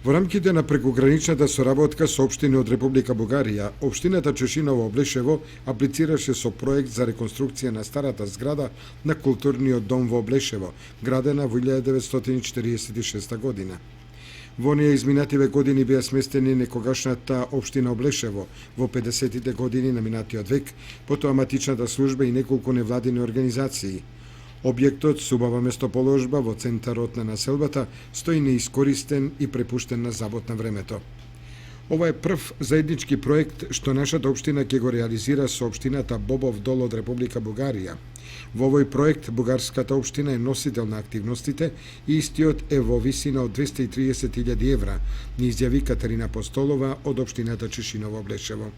Во рамките на прекуграничната соработка со општини од Република Бугарија, општината Чешиново Облешево аплицираше со проект за реконструкција на старата зграда на културниот дом во Облешево, градена во 1946 година. Во неја изминативе години беа сместени некогашната општина Облешево во 50-тите години на минатиот век, потоа матичната служба и неколку невладини организации. Објектот со убава местоположба во центарот на населбата стои неискористен и препуштен на забот на времето. Ова е прв заеднички проект што нашата општина ќе го реализира со општината Бобов Дол од Република Бугарија. Во овој проект бугарската општина е носител на активностите и истиот е во висина од 230.000 евра, ни изјави Катерина Постолова од општината Чешиново Облешево.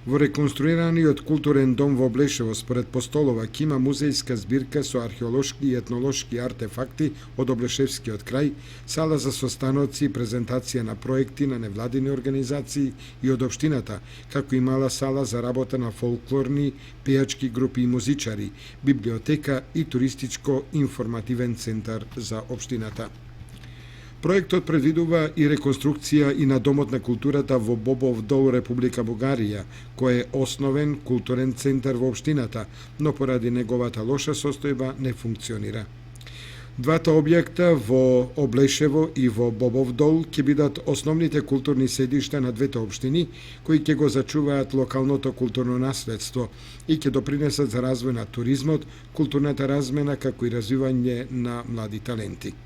Во реконструираниот културен дом во Облешево, според Постолова, ќе има музејска збирка со археолошки и етнолошки артефакти од Облешевскиот крај, сала за состаноци и презентација на проекти на невладини организации и од општината, како и мала сала за работа на фолклорни, пејачки групи и музичари, библиотека и туристичко-информативен центар за општината. Проектот предвидува и реконструкција и на Домот на културата во Бобов Дол, Република Бугарија, кој е основен културен центар во општината, но поради неговата лоша состојба не функционира. Двата објекта во Облешево и во Бобов Дол ќе бидат основните културни седишта на двете општини, кои ќе го зачуваат локалното културно наследство и ќе допринесат за развој на туризмот, културната размена, како и развивање на млади таленти.